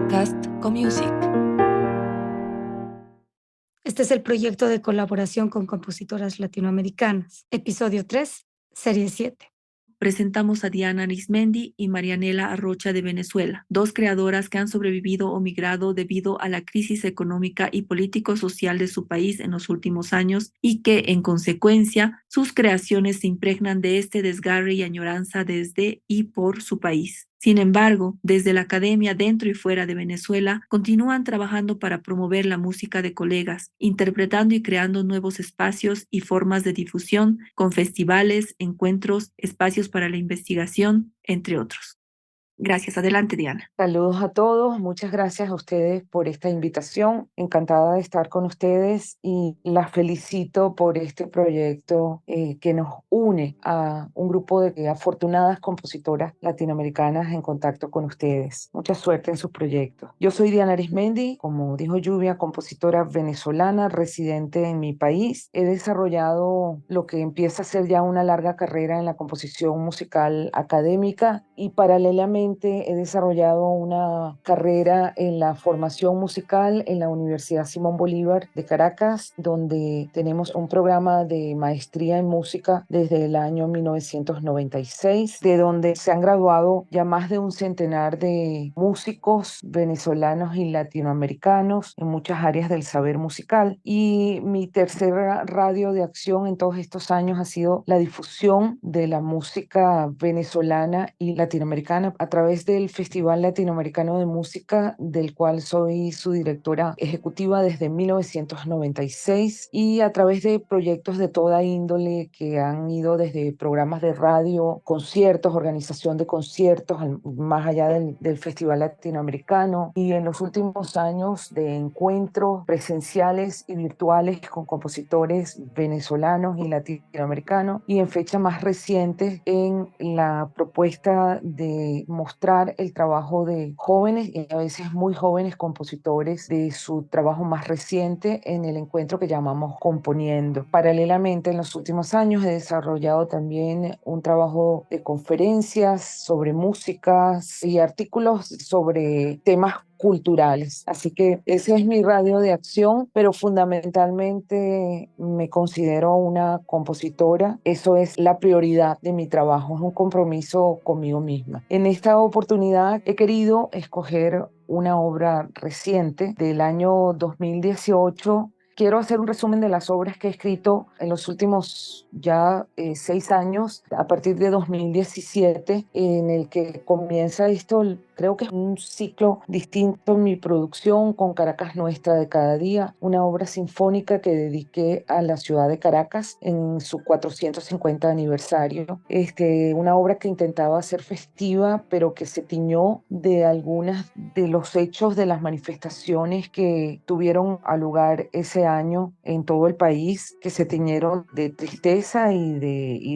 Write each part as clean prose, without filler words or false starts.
podcast CoMusic. Este es el proyecto de colaboración con compositoras latinoamericanas. Episodio 3, Serie 7. Presentamos a Diana Arismendi y Marianela Arrocha de Venezuela, dos creadoras que han sobrevivido o migrado debido a la crisis económica y político-social de su país en los últimos años y que, en consecuencia, sus creaciones se impregnan de este desgarre y añoranza desde y por su país. Sin embargo, desde la academia dentro y fuera de Venezuela, continúan trabajando para promover la música de colegas, interpretando y creando nuevos espacios y formas de difusión con festivales, encuentros, espacios para la investigación, entre otros. Gracias. Adelante, Diana. Saludos a todos, muchas gracias a ustedes por esta invitación. Encantada de estar con ustedes y las felicito por este proyecto que nos une a un grupo de afortunadas compositoras latinoamericanas en contacto con ustedes. Mucha suerte en sus proyectos. Yo soy Diana Arismendi, como dijo Lluvia, compositora venezolana residente en mi país. He desarrollado lo que empieza a ser ya una larga carrera en la composición musical académica y paralelamente he desarrollado una carrera en la formación musical en la Universidad Simón Bolívar de Caracas, donde tenemos un programa de maestría en música desde el año 1996, de donde se han graduado ya más de un centenar de músicos venezolanos y latinoamericanos en muchas áreas del saber musical. Y mi tercera radio de acción en todos estos años ha sido la difusión de la música venezolana y latinoamericana a través del Festival Latinoamericano de Música, del cual soy su directora ejecutiva desde 1996, y a través de proyectos de toda índole que han ido desde programas de radio, conciertos, organización de conciertos, más allá del Festival Latinoamericano, y en los últimos años de encuentros presenciales y virtuales con compositores venezolanos y latinoamericanos, y en fecha más reciente en la propuesta de mostrar el trabajo de jóvenes y a veces muy jóvenes compositores de su trabajo más reciente en el encuentro que llamamos Componiendo. Paralelamente, en los últimos años he desarrollado también un trabajo de conferencias sobre músicas y artículos sobre temas culturales. Así que ese es mi radio de acción, pero fundamentalmente me considero una compositora. Eso es la prioridad de mi trabajo, es un compromiso conmigo misma. En esta oportunidad he querido escoger una obra reciente del año 2018. Quiero hacer un resumen de las obras que he escrito en los últimos ya 6 años, a partir de 2017, en el que comienza esto. Creo que es un ciclo distinto en mi producción con Caracas Nuestra de cada día, una obra sinfónica que dediqué a la ciudad de Caracas en su 450 aniversario. Una obra que intentaba ser festiva, pero que se tiñó de algunos de los hechos de las manifestaciones que tuvieron a lugar ese año en todo el país, que se tiñeron de tristeza y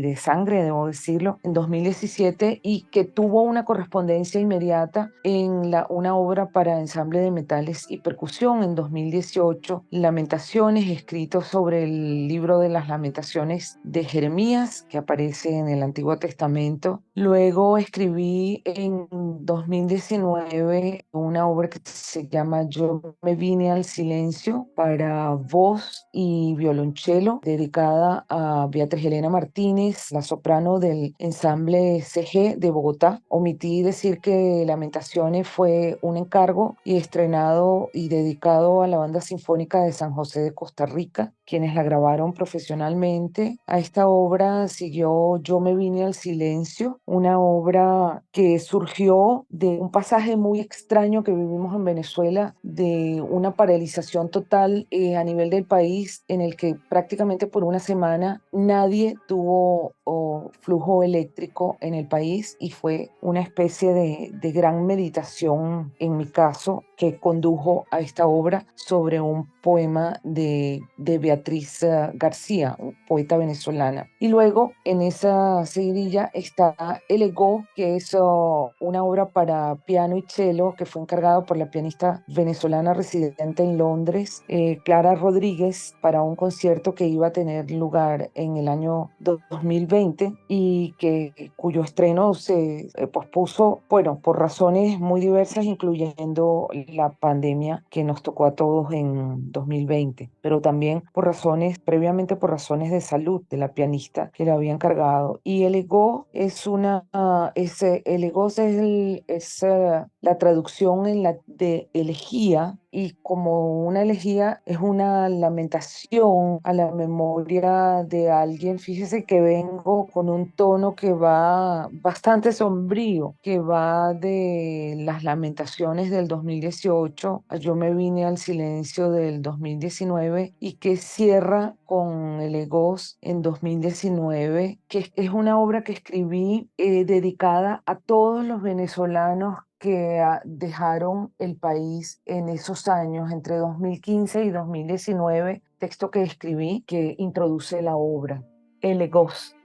de sangre, debo decirlo, en 2017, y que tuvo una correspondencia inmediata en una obra para ensamble de metales y percusión en 2018, Lamentaciones, escrito sobre el libro de las Lamentaciones de Jeremías, que aparece en el Antiguo Testamento. Luego escribí en 2019 una obra que se llama Yo me vine al silencio, para voz y violonchelo, dedicada a Beatriz Elena Martínez, la soprano del ensamble CG de Bogotá. Omití decir que Lamentaciones fue un encargo y estrenado y dedicado a la Banda Sinfónica de San José de Costa Rica, quienes la grabaron profesionalmente. A esta obra siguió Yo me vine al silencio, una obra que surgió de un pasaje muy extraño que vivimos en Venezuela, de una paralización total a nivel del país, en el que prácticamente por una semana nadie tuvo flujo eléctrico en el país, y fue una especie de gran meditación, en mi caso, que condujo a esta obra sobre un poema de Beatriz García, poeta venezolana. Y luego en esa seguidilla está El Ego, que es una obra para piano y cello que fue encargado por la pianista venezolana residente en Londres, Clara Rodríguez para un concierto que iba a tener lugar en el año 2020 y cuyo estreno se pospuso, bueno, por razones muy diversas, incluyendo la pandemia que nos tocó a todos en 2020, pero también previamente por razones de salud de la pianista que le había encargado. Y el ego es el ego es la traducción de elegía, y como una elegía es una lamentación a la memoria de alguien. Fíjese que vengo con un tono que va bastante sombrío, que va de las lamentaciones del 2018, Yo me vine al silencio del 2019, y que cierra con el Egos en 2019, que es una obra que escribí dedicada a todos los venezolanos que dejaron el país en esos años, entre 2015 y 2019, texto que escribí que introduce la obra. El Egos.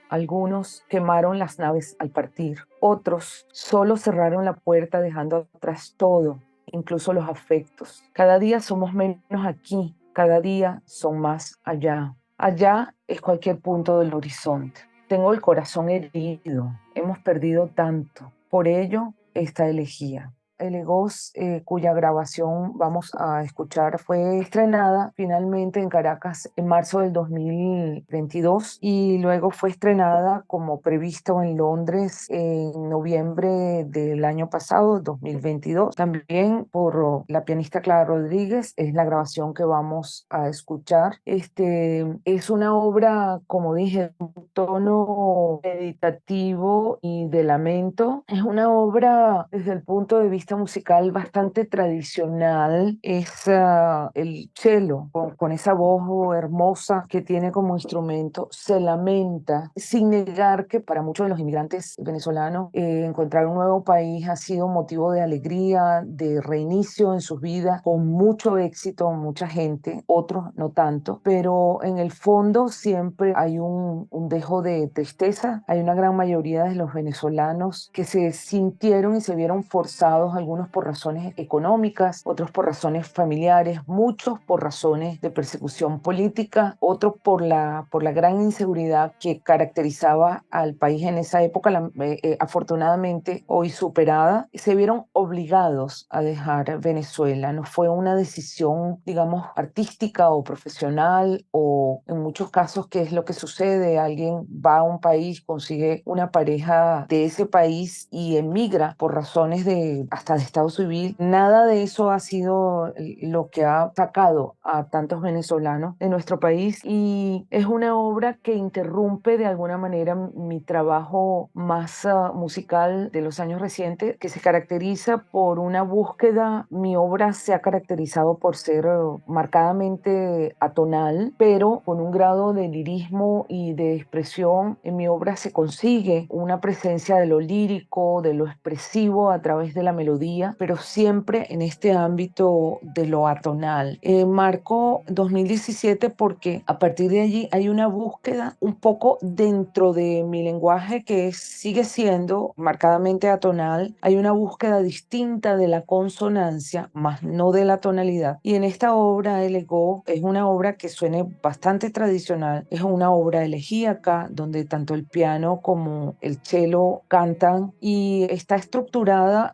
Algunos quemaron las naves al partir, otros solo cerraron la puerta dejando atrás todo, incluso los afectos. Cada día somos menos aquí, cada día son más allá. Allá es cualquier punto del horizonte. Tengo el corazón herido, hemos perdido tanto. Por ello, esta elegía. El Egos, cuya grabación vamos a escuchar, fue estrenada finalmente en Caracas en marzo del 2022, y luego fue estrenada como previsto en Londres en noviembre del año pasado, 2022, también por la pianista Clara Rodríguez. Es la grabación que vamos a escuchar. Es una obra, como dije, un tono meditativo y de lamento. Es una obra desde el punto de vista musical bastante tradicional. Es el cello, con esa voz hermosa que tiene como instrumento, se lamenta, sin negar que para muchos de los inmigrantes venezolanos encontrar un nuevo país ha sido motivo de alegría, de reinicio en sus vidas, con mucho éxito, mucha gente, otros no tanto, pero en el fondo siempre hay un dejo de tristeza. Hay una gran mayoría de los venezolanos que se sintieron y se vieron forzados, algunos por razones económicas, otros por razones familiares, muchos por razones de persecución política, otros por la gran inseguridad que caracterizaba al país en esa época, afortunadamente hoy superada. Se vieron obligados a dejar Venezuela. No fue una decisión, digamos, artística o profesional, o en muchos casos, ¿qué es lo que sucede? Alguien va a un país, consigue una pareja de ese país y emigra por razones hasta de estado civil. Nada de eso ha sido lo que ha sacado a tantos venezolanos de nuestro país, y es una obra que interrumpe de alguna manera mi trabajo más musical de los años recientes, que se caracteriza por una búsqueda. Mi obra se ha caracterizado por ser marcadamente atonal, pero con un grado de lirismo y de expresión. En mi obra se consigue una presencia de lo lírico, de lo expresivo a través de la melodía, pero siempre en este ámbito de lo atonal. Marco 2017 porque a partir de allí hay una búsqueda un poco dentro de mi lenguaje que sigue siendo marcadamente atonal. Hay una búsqueda distinta de la consonancia, más no de la tonalidad. Y en esta obra, El Ego, es una obra que suene bastante tradicional. Es una obra elegíaca donde tanto el piano como el cello cantan, y está estructurada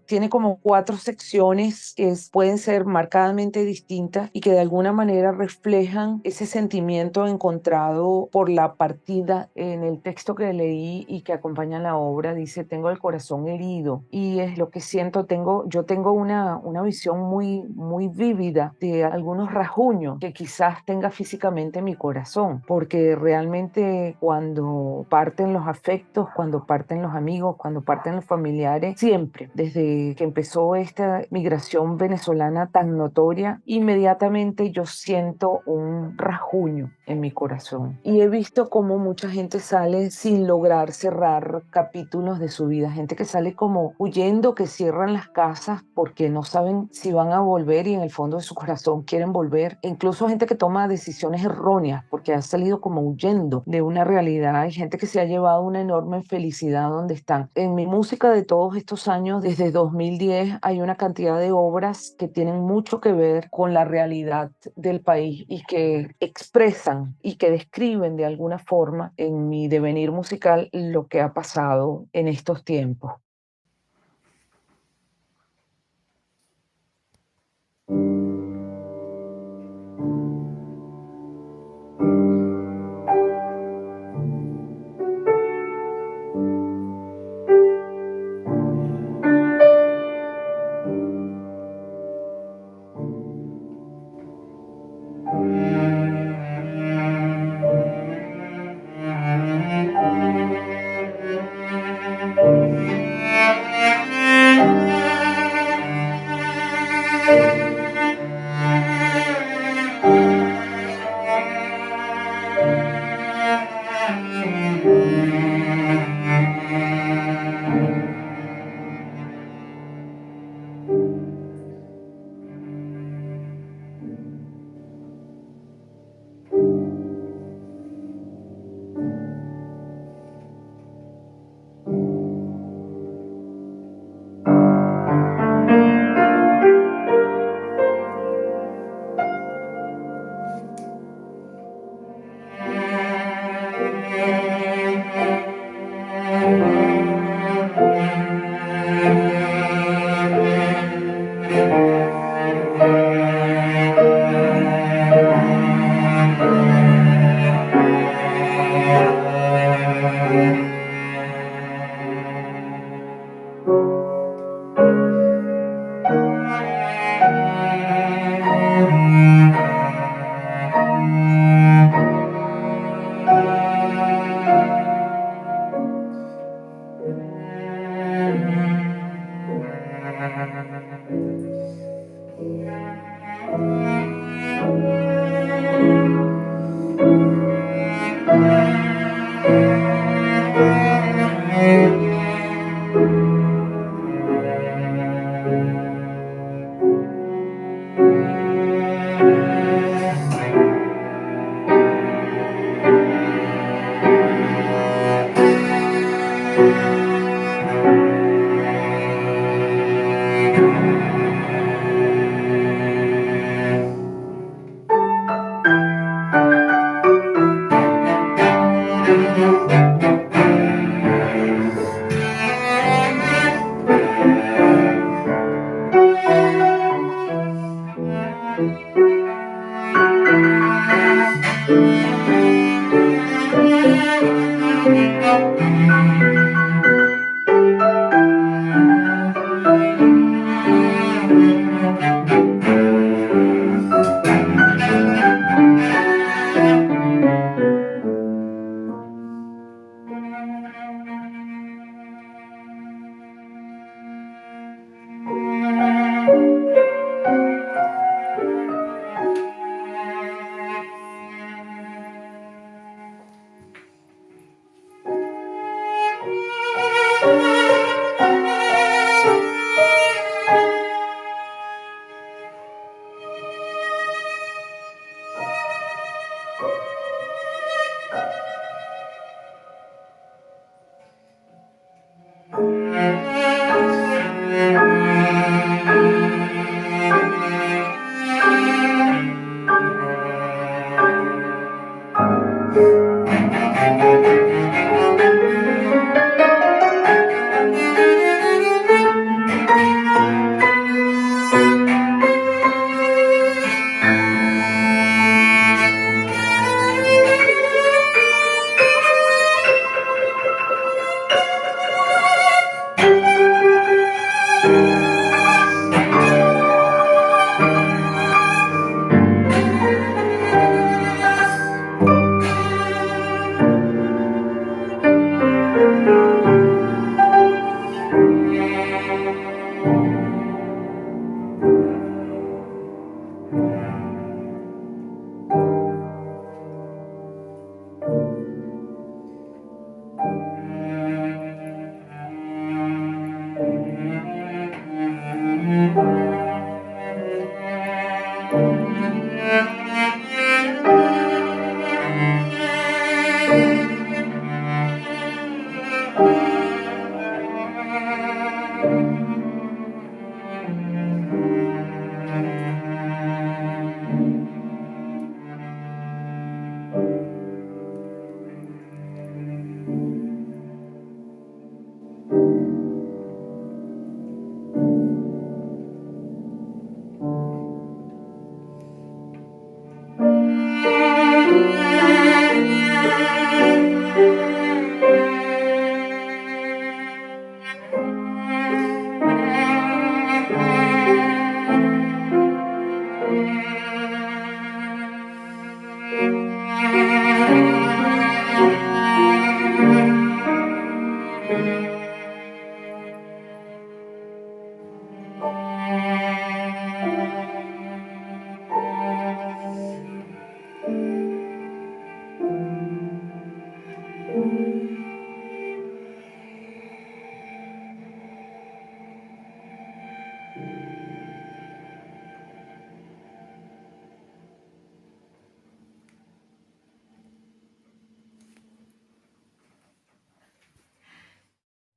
tiene como 4 secciones que pueden ser marcadamente distintas y que de alguna manera reflejan ese sentimiento encontrado por la partida. En el texto que leí y que acompaña la obra dice: tengo el corazón herido, y es lo que siento. Yo tengo una visión muy, muy vívida de algunos rasguños que quizás tenga físicamente mi corazón, porque realmente cuando parten los afectos, cuando parten los amigos, cuando parten los familiares, siempre, desde que empezó esta migración venezolana tan notoria, inmediatamente yo siento un rasguño en mi corazón. Y he visto cómo mucha gente sale sin lograr cerrar capítulos de su vida, gente que sale como huyendo, que cierran las casas porque no saben si van a volver, y en el fondo de su corazón quieren volver. E incluso gente que toma decisiones erróneas porque ha salido como huyendo de una realidad. Hay gente que se ha llevado una enorme felicidad donde están. En mi música de todos estos años, desde 2010 hay una cantidad de obras que tienen mucho que ver con la realidad del país y que expresan y que describen de alguna forma en mi devenir musical lo que ha pasado en estos tiempos.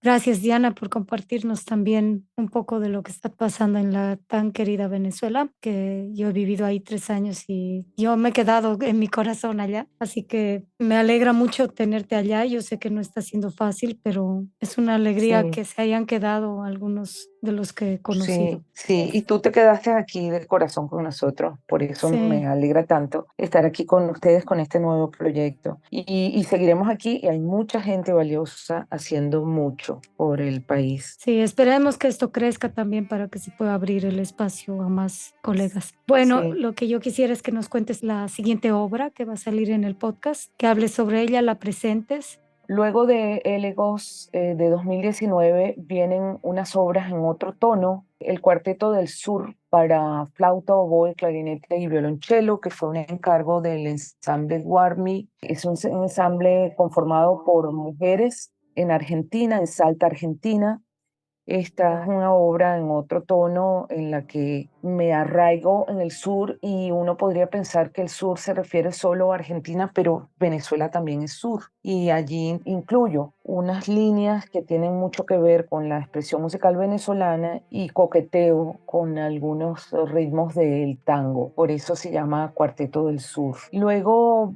Gracias, Diana, por compartirnos también un poco de lo que está pasando en la tan querida Venezuela, que yo he vivido ahí 3 años y yo me he quedado en mi corazón allá. Así que me alegra mucho tenerte allá. Yo sé que no está siendo fácil, pero es una alegría Sí, que se hayan quedado algunos de los que he conocido. sí, sí. Y tú te quedaste aquí de corazón con nosotros. Por eso me Sí. alegra tanto estar aquí con ustedes con este nuevo proyecto. Y seguiremos aquí y hay mucha gente valiosa haciendo mucho por el país. Sí, esperemos que esto crezca también para que se pueda abrir el espacio a más colegas. Bueno, Sí. lo que yo quisiera es que nos cuentes la siguiente obra que va a salir en el podcast, que hables sobre ella, la presentes. Luego de Elegos de 2019 vienen unas obras en otro tono, el Cuarteto del Sur para flauta, oboe, clarinete y violonchelo, que fue un encargo del ensamble Guarmi. Es un ensamble conformado por mujeres en Argentina, en Salta, Argentina. Esta es una obra en otro tono en la que me arraigo en el sur y uno podría pensar que el sur se refiere solo a Argentina, pero Venezuela también es sur y allí incluyo unas líneas que tienen mucho que ver con la expresión musical venezolana y coqueteo con algunos ritmos del tango, por eso se llama Cuarteto del Sur. Luego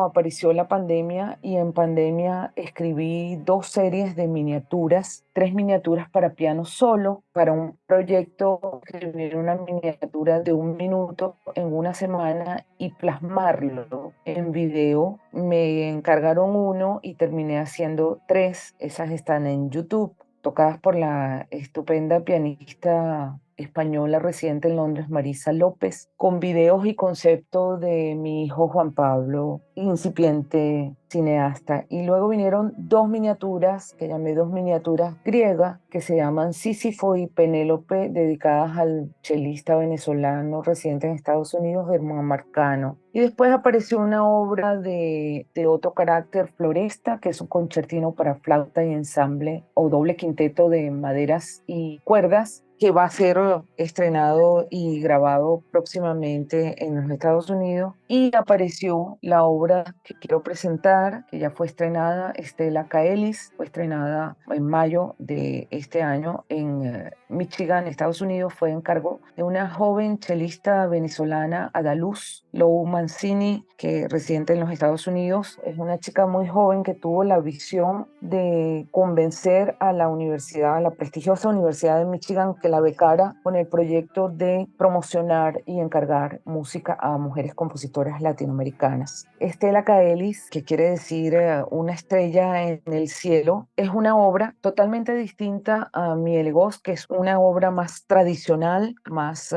apareció la pandemia y en pandemia escribí 2 series de miniaturas, 3 miniaturas para piano solo, para un proyecto, escribir una miniatura de 1 minuto en una semana y plasmarlo en video. Me encargaron uno y terminé haciendo 3. Esas están en YouTube, tocadas por la estupenda pianista española residente en Londres, Marisa López, con videos y conceptos de mi hijo Juan Pablo, incipiente cineasta. Y luego vinieron 2 miniaturas, que llamé 2 miniaturas griegas, que se llaman Sísifo y Penélope, dedicadas al chelista venezolano residente en Estados Unidos, Germán Marcano. Y después apareció una obra de otro carácter, Floresta, que es un concertino para flauta y ensamble o doble quinteto de maderas y cuerdas, que va a ser estrenado y grabado próximamente en los Estados Unidos. Y apareció la obra que quiero presentar, que ya fue estrenada, Estela Caelis, fue estrenada en mayo de este año en Michigan, Estados Unidos. Fue encargo de una joven chelista venezolana, Adaluz Lou Mancini, que residente en los Estados Unidos. Es una chica muy joven que tuvo la visión de convencer a la universidad, a la prestigiosa Universidad de Michigan, que la becara con el proyecto de promocionar y encargar música a mujeres compositoras latinoamericanas. Estela Caelis, que quiere decir una estrella en el cielo, es una obra totalmente distinta a Miel Gos, que es una obra más tradicional, más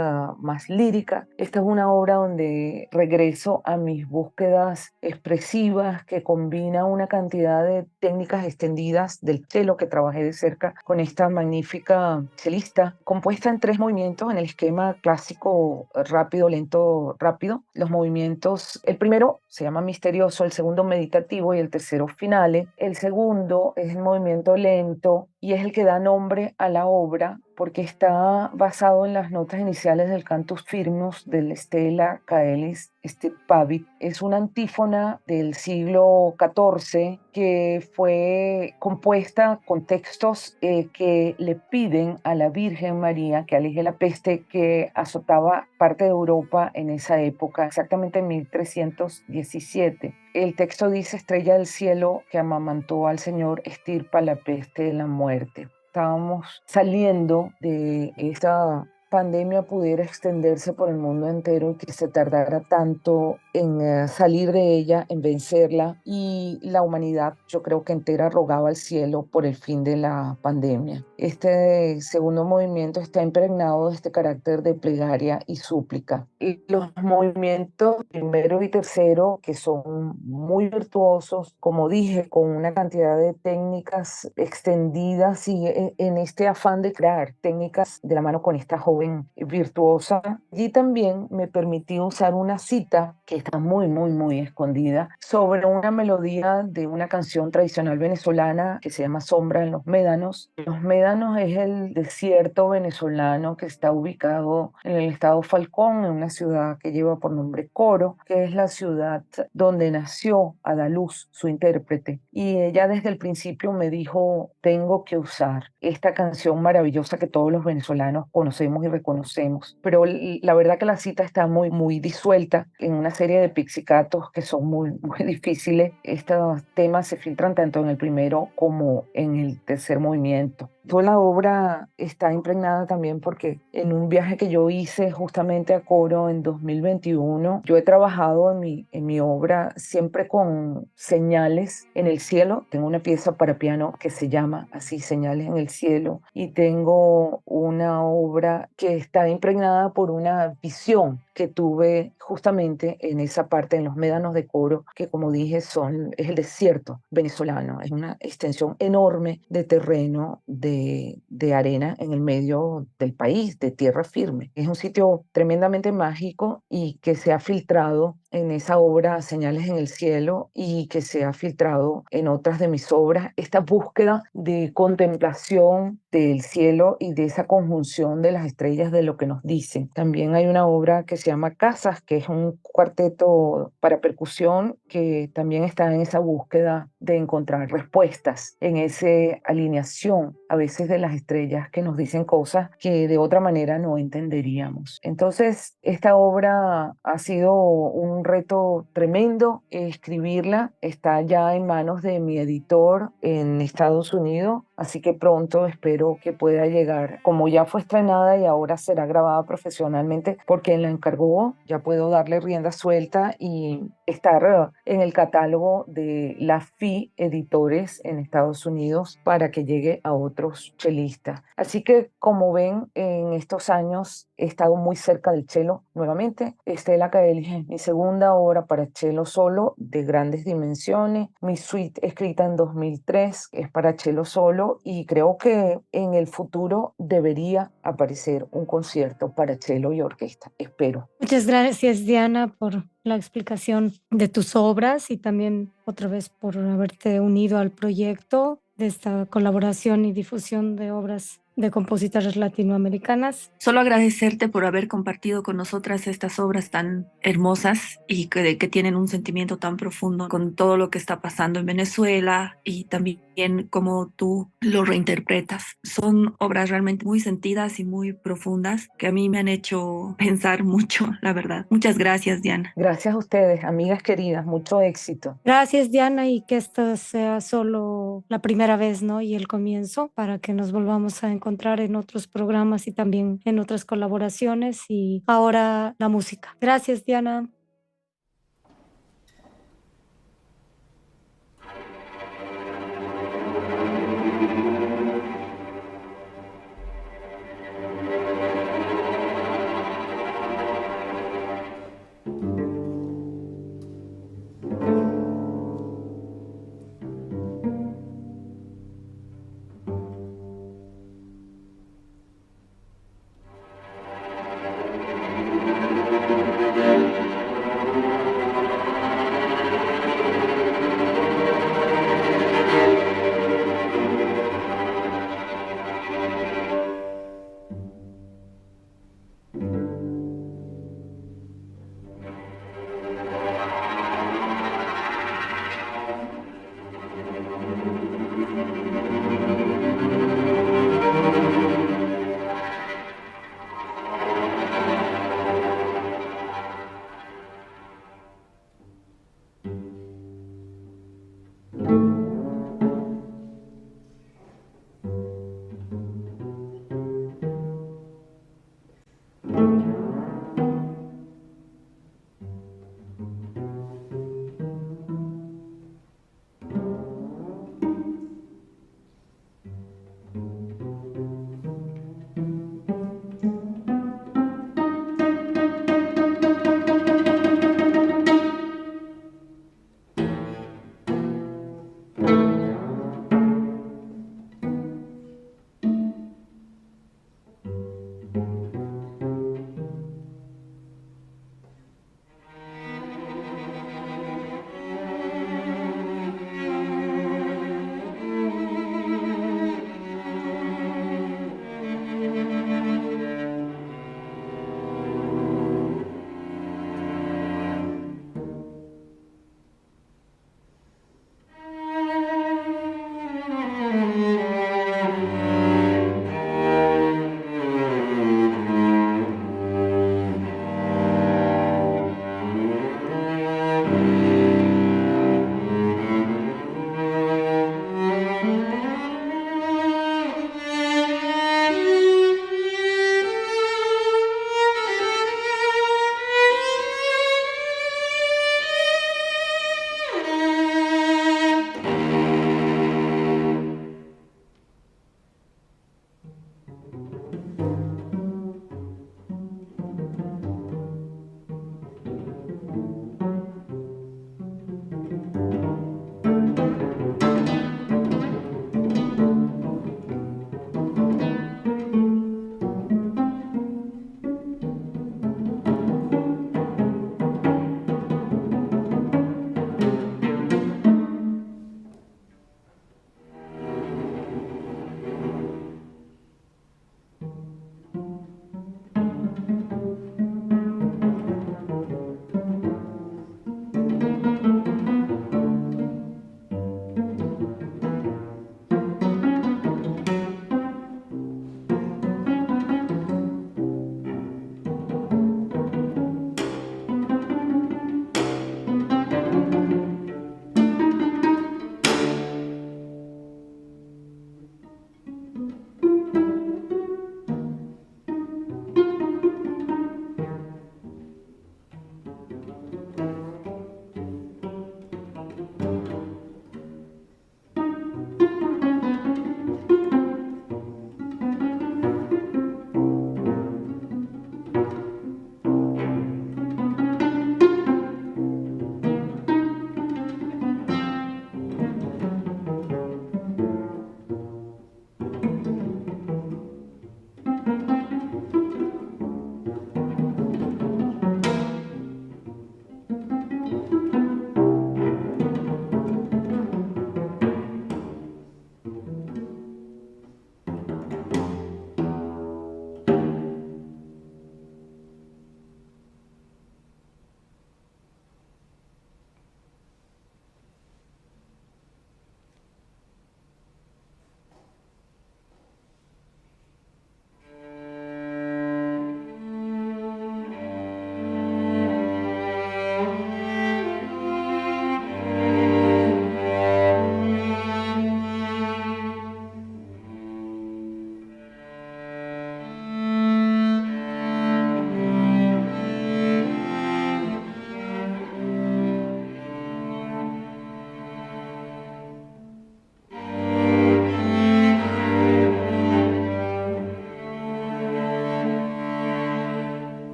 lírica. Esta es una obra donde regreso a mis búsquedas expresivas, que combina una cantidad de técnicas extendidas del cello, que trabajé de cerca con esta magnífica chelista, compuesta en 3 movimientos en el esquema clásico rápido, lento, rápido. Los movimientos, el primero se llama misterioso, el segundo meditativo y el tercero finale. El segundo es el movimiento lento y es el que da nombre a la obra, porque está basado en las notas iniciales del Cantus Firmus del Stella Caelis Stirpavit. Es una antífona del siglo XIV que fue compuesta con textos que le piden a la Virgen María que aleje la peste que azotaba parte de Europa en esa época, exactamente en 1317. El texto dice: estrella del cielo que amamantó al Señor, estirpa la peste de la muerte. Estábamos saliendo de esta pandemia, pudiera extenderse por el mundo entero y que se tardara tanto en salir de ella, en vencerla, y la humanidad, yo creo que entera, rogaba al cielo por el fin de la pandemia. Este segundo movimiento está impregnado de este carácter de plegaria y súplica. Y los movimientos primero y tercero, que son muy virtuosos, como dije, con una cantidad de técnicas extendidas y en este afán de crear técnicas de la mano con esta joven joven virtuosa. Y también me permití usar una cita que está muy, muy, muy escondida sobre una melodía de una canción tradicional venezolana que se llama Sombra en los Médanos. Los Médanos es el desierto venezolano que está ubicado en el estado Falcón, en una ciudad que lleva por nombre Coro, que es la ciudad donde nació Adaluz, su intérprete. Y ella desde el principio me dijo, tengo que usar esta canción maravillosa que todos los venezolanos conocemos y reconocemos. Pero la verdad que la cita está muy, muy disuelta en una serie de pixicatos que son muy, muy difíciles. Estos temas se filtran tanto en el primero como en el tercer movimiento. Toda la obra está impregnada también porque en un viaje que yo hice justamente a Coro en 2021, yo he trabajado en mi obra siempre con señales en el cielo. Tengo una pieza para piano que se llama así, Señales en el cielo, y tengo una obra que está impregnada por una visión que tuve justamente en esa parte, en los médanos de Coro, que como dije es el desierto venezolano, es una extensión enorme de terreno, de arena en el medio del país, de tierra firme. Es un sitio tremendamente mágico y que se ha filtrado en esa obra Señales en el cielo y que se ha filtrado en otras de mis obras, esta búsqueda de contemplación del cielo y de esa conjunción de las estrellas de lo que nos dicen. También hay una obra que se llama Casas, que es un cuarteto para percusión que también está en esa búsqueda de encontrar respuestas, en esa alineación a veces de las estrellas que nos dicen cosas que de otra manera no entenderíamos. Entonces, esta obra ha sido un reto tremendo. Escribirla está ya en manos de mi editor en Estados Unidos, así que pronto espero que pueda llegar. Como ya fue estrenada y ahora será grabada profesionalmente por quien la encargó, ya puedo darle rienda suelta y estar en el catálogo de la FI Editores en Estados Unidos para que llegue a otros chelistas. Así que, como ven, en estos años he estado muy cerca del cello nuevamente. Stella Kaelich es mi segunda obra para cello solo de grandes dimensiones. Mi suite escrita en 2003 es para cello solo y creo que en el futuro debería aparecer un concierto para cello y orquesta. Espero. Muchas gracias, Diana, por la explicación de tus obras y también otra vez por haberte unido al proyecto de esta colaboración y difusión de obras de compositoras latinoamericanas. Solo agradecerte por haber compartido con nosotras estas obras tan hermosas y que tienen un sentimiento tan profundo con todo lo que está pasando en Venezuela y también cómo tú lo reinterpretas. Son obras realmente muy sentidas y muy profundas que a mí me han hecho pensar mucho, la verdad. Muchas gracias, Diana. Gracias a ustedes, amigas queridas. Mucho éxito. Gracias, Diana, y que esto sea solo la primera vez, ¿no? Y el comienzo para que nos volvamos a encontrar en otros programas y también en otras colaboraciones y ahora la música. Gracias, Diana.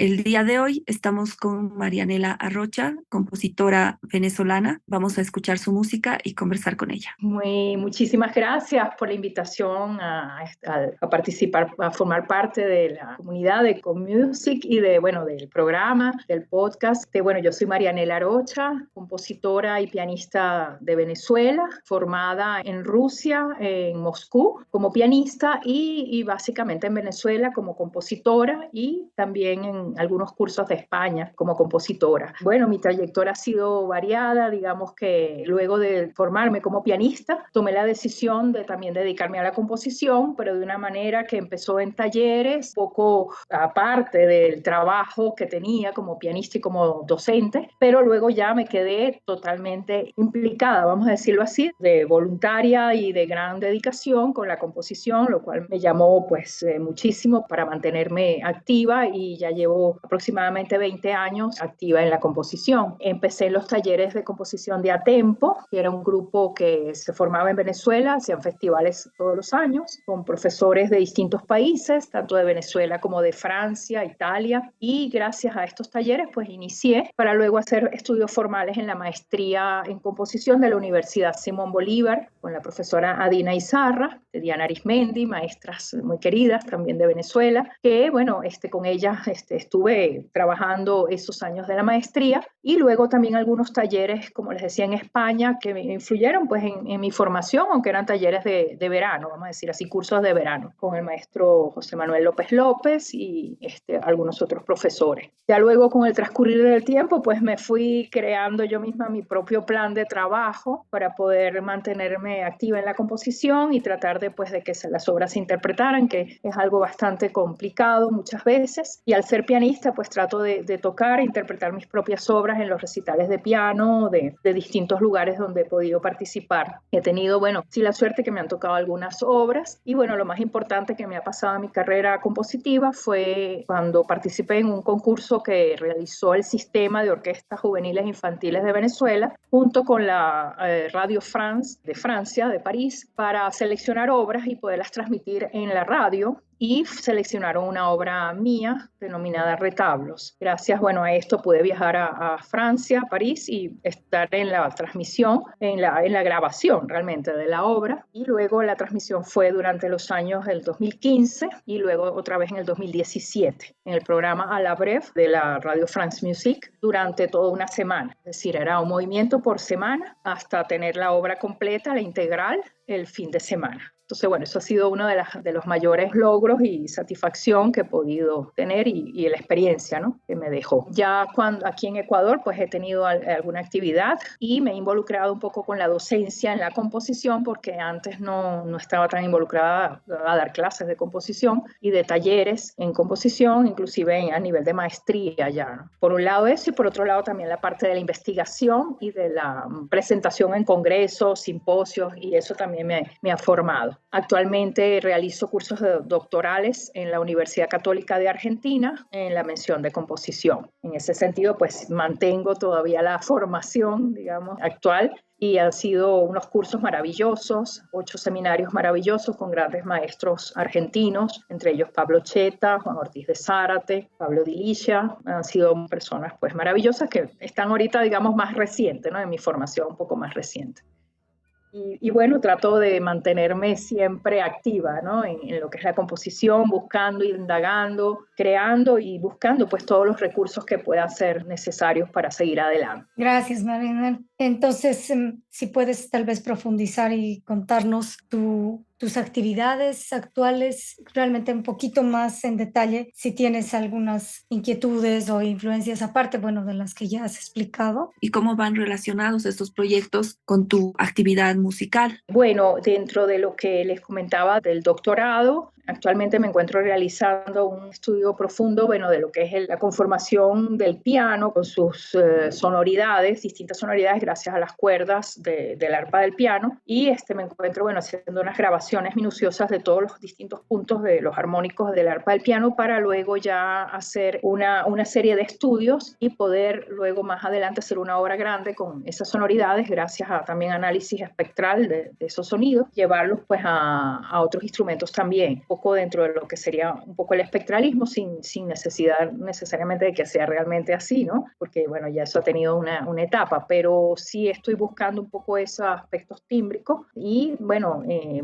El día de hoy estamos con Marianela Arrocha, compositora venezolana. Vamos a escuchar su música y conversar con ella. Muchísimas gracias por la invitación a participar, a formar parte de la comunidad de ConMusic y del programa, del podcast. Yo soy Marianela Arrocha, compositora y pianista de Venezuela, formada en Rusia, en Moscú, como pianista y básicamente en Venezuela como compositora y también en algunos cursos de España como compositora. Mi trayectoria ha sido variada, digamos que luego de formarme como pianista, tomé la decisión de también dedicarme a la composición, pero de una manera que empezó en talleres, poco aparte del trabajo que tenía como pianista y como docente, pero luego ya me quedé totalmente implicada, vamos a decirlo así, de voluntaria y de gran dedicación con la composición, lo cual me llamó muchísimo para mantenerme activa y ya llevo aproximadamente 20 años activa en la composición. Empecé en los talleres de composición de Atempo, que era un grupo que se formaba en Venezuela, hacían festivales todos los años, con profesores de distintos países, tanto de Venezuela como de Francia, Italia, y gracias a estos talleres inicié para luego hacer estudios formales en la maestría en composición de la Universidad Simón Bolívar, con la profesora Adina Izarra, de Diana Arismendi, maestras muy queridas también de Venezuela, que con ellas estuve trabajando esos años de la maestría y luego también algunos talleres, como les decía, en España, que me influyeron en mi formación, aunque eran talleres de verano, vamos a decir así, cursos de verano, con el maestro José Manuel López López y algunos otros profesores. Ya luego, con el transcurrir del tiempo, me fui creando yo misma mi propio plan de trabajo para poder mantenerme activa en la composición y tratar de que las obras se interpretaran, que es algo bastante complicado muchas veces. Y al ser pianista, trato de tocar e interpretar mis propias obras en los recitales de piano de distintos lugares donde he podido participar. He tenido, sí, la suerte que me han tocado algunas obras y lo más importante que me ha pasado en mi carrera compositiva fue cuando participé en un concurso que realizó el Sistema de Orquestas Juveniles Infantiles de Venezuela junto con la Radio France de Francia, de París, para seleccionar obras y poderlas transmitir en la radio. Y seleccionaron una obra mía denominada Retablos. Gracias, a esto pude viajar a Francia, a París, y estar en la transmisión, en la grabación realmente de la obra. Y luego la transmisión fue durante los años del 2015 y luego otra vez en el 2017, en el programa A la Brève de la Radio France Musique durante toda una semana. Es decir, era un movimiento por semana hasta tener la obra completa, la integral, el fin de semana. Entonces, eso ha sido uno de los mayores logros y satisfacción que he podido tener y la experiencia, ¿no?, que me dejó. Ya aquí en Ecuador, he tenido alguna actividad y me he involucrado un poco con la docencia en la composición porque antes no estaba tan involucrada a dar clases de composición y de talleres en composición, inclusive a nivel de maestría ya, ¿no? Por un lado eso y por otro lado también la parte de la investigación y de la presentación en congresos, simposios, y eso también me ha formado. Actualmente realizo cursos doctorales en la Universidad Católica de Argentina en la mención de composición. En ese sentido, mantengo todavía la formación, digamos, actual, y han sido unos cursos maravillosos, 8 seminarios maravillosos con grandes maestros argentinos, entre ellos Pablo Cheta, Juan Ortiz de Zárate, Pablo Dilicia. Han sido personas maravillosas que están ahorita, digamos, más recientes, ¿no?, en mi formación un poco más reciente. Y trato de mantenerme siempre activa, ¿no?, en lo que es la composición, buscando, indagando, creando y buscando todos los recursos que puedan ser necesarios para seguir adelante. Gracias, Marianela. Entonces, si puedes tal vez profundizar y contarnos tus actividades actuales, realmente un poquito más en detalle, si tienes algunas inquietudes o influencias aparte, de las que ya has explicado. ¿Y cómo van relacionados estos proyectos con tu actividad musical? Dentro de lo que les comentaba del doctorado, actualmente me encuentro realizando un estudio profundo, de lo que es la conformación del piano con sus sonoridades, distintas sonoridades gracias a las cuerdas del arpa del piano, y me encuentro, haciendo unas grabaciones minuciosas de todos los distintos puntos de los armónicos del arpa del piano para luego ya hacer una serie de estudios y poder luego más adelante hacer una obra grande con esas sonoridades gracias a también análisis espectral de esos sonidos, llevarlos a otros instrumentos también. poco dentro de lo que sería un poco el espectralismo sin necesidad necesariamente de que sea realmente así, ¿no? Porque, bueno, ya eso ha tenido una etapa, pero sí estoy buscando un poco esos aspectos tímbricos y, bueno,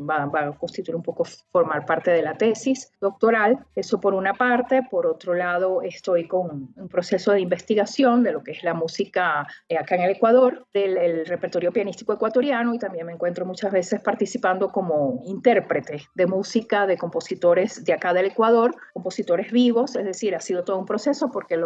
va a constituir un poco formar parte de la tesis doctoral. Eso por una parte. Por otro lado, estoy con un proceso de investigación de lo que es la música acá en el Ecuador, del repertorio pianístico ecuatoriano, y también me encuentro muchas veces participando como intérprete de música de compositores de acá del Ecuador, compositores vivos, es decir, ha sido todo un proceso porque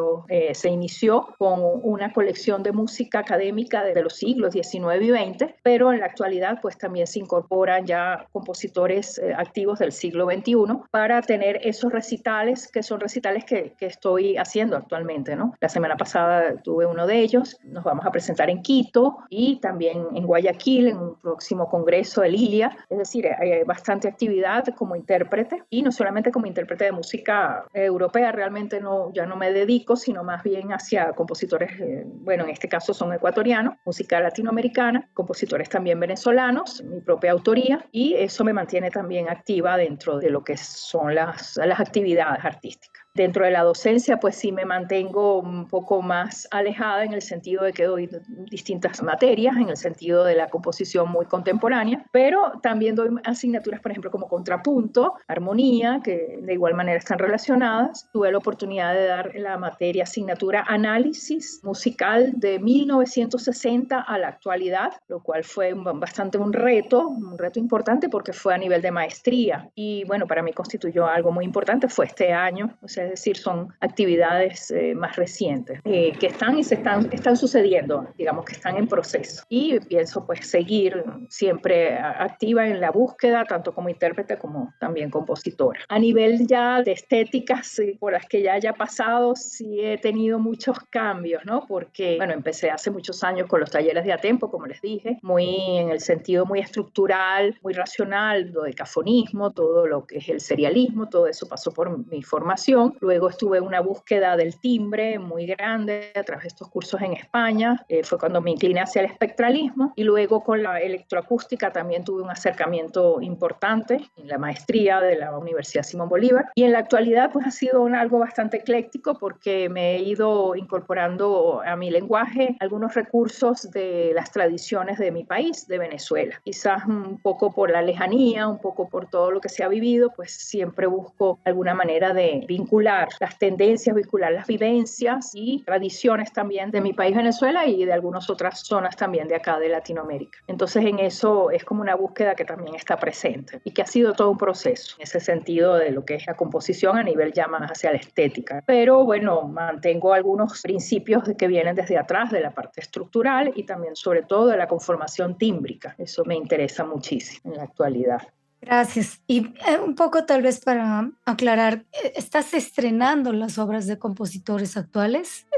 se inició con una colección de música académica de los siglos XIX y XX, pero en la actualidad pues también se incorporan ya compositores activos del siglo XXI para tener esos recitales, que son recitales que estoy haciendo actualmente, ¿no? La semana pasada tuve uno de ellos, nos vamos a presentar en Quito y también en Guayaquil en un próximo congreso de Lilia, es decir, hay bastante actividad como intérprete y no solamente como intérprete de música europea, realmente ya no me dedico, sino más bien hacia compositores, bueno, en este caso son ecuatorianos, música latinoamericana, compositores también venezolanos, mi propia autoría, y eso me mantiene también activa dentro de lo que son las actividades artísticas. Dentro de la docencia, pues sí me mantengo un poco más alejada en el sentido de que doy distintas materias, en el sentido de la composición muy contemporánea, pero también doy asignaturas, por ejemplo, como contrapunto, armonía, que de igual manera están relacionadas. Tuve la oportunidad de dar la materia asignatura análisis musical de 1960 a la actualidad, lo cual fue bastante un reto importante porque fue a nivel de maestría y bueno, para mí constituyó algo muy importante, fue este año, o sea, es decir, son actividades más recientes que están sucediendo, digamos que están en proceso. Y pienso pues seguir siempre activa en la búsqueda, tanto como intérprete como también compositora. A nivel ya de estéticas por las que ya haya pasado, sí he tenido muchos cambios, ¿no? Porque, bueno, empecé hace muchos años con los talleres de Atempo, como les dije, muy en el sentido muy estructural, muy racional, lo del cafonismo, todo lo que es el serialismo, todo eso pasó por mi formación. Luego estuve en una búsqueda del timbre muy grande a través de estos cursos en España. Fue cuando me incliné hacia el espectralismo. Y luego con la electroacústica también tuve un acercamiento importante en la maestría de la Universidad Simón Bolívar. Y en la actualidad pues ha sido algo bastante ecléctico porque me he ido incorporando a mi lenguaje algunos recursos de las tradiciones de mi país, de Venezuela. Quizás un poco por la lejanía, un poco por todo lo que se ha vivido, pues siempre busco alguna manera de vincular las tendencias, vincular las vivencias y tradiciones también de mi país Venezuela y de algunas otras zonas también de acá de Latinoamérica. Entonces en eso es como una búsqueda que también está presente y que ha sido todo un proceso en ese sentido de lo que es la composición a nivel ya más hacia la estética. Pero bueno, mantengo algunos principios que vienen desde atrás de la parte estructural y también sobre todo de la conformación tímbrica. Eso me interesa muchísimo en la actualidad. Gracias. Y un poco tal vez para aclarar, ¿estás estrenando las obras de compositores actuales,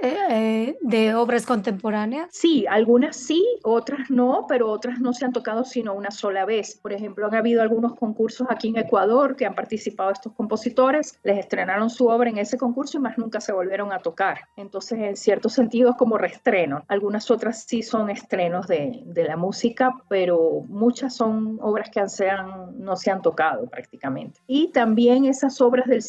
de obras contemporáneas? Sí, algunas sí, otras no, pero otras no se han tocado sino una sola vez. Por ejemplo, han habido algunos concursos aquí en Ecuador que han participado estos compositores, les estrenaron su obra en ese concurso y más nunca se volvieron a tocar. Entonces, en cierto sentido es como reestreno. Algunas otras sí son estrenos de la música, pero muchas son obras que no se han tocado prácticamente. Y también esas obras del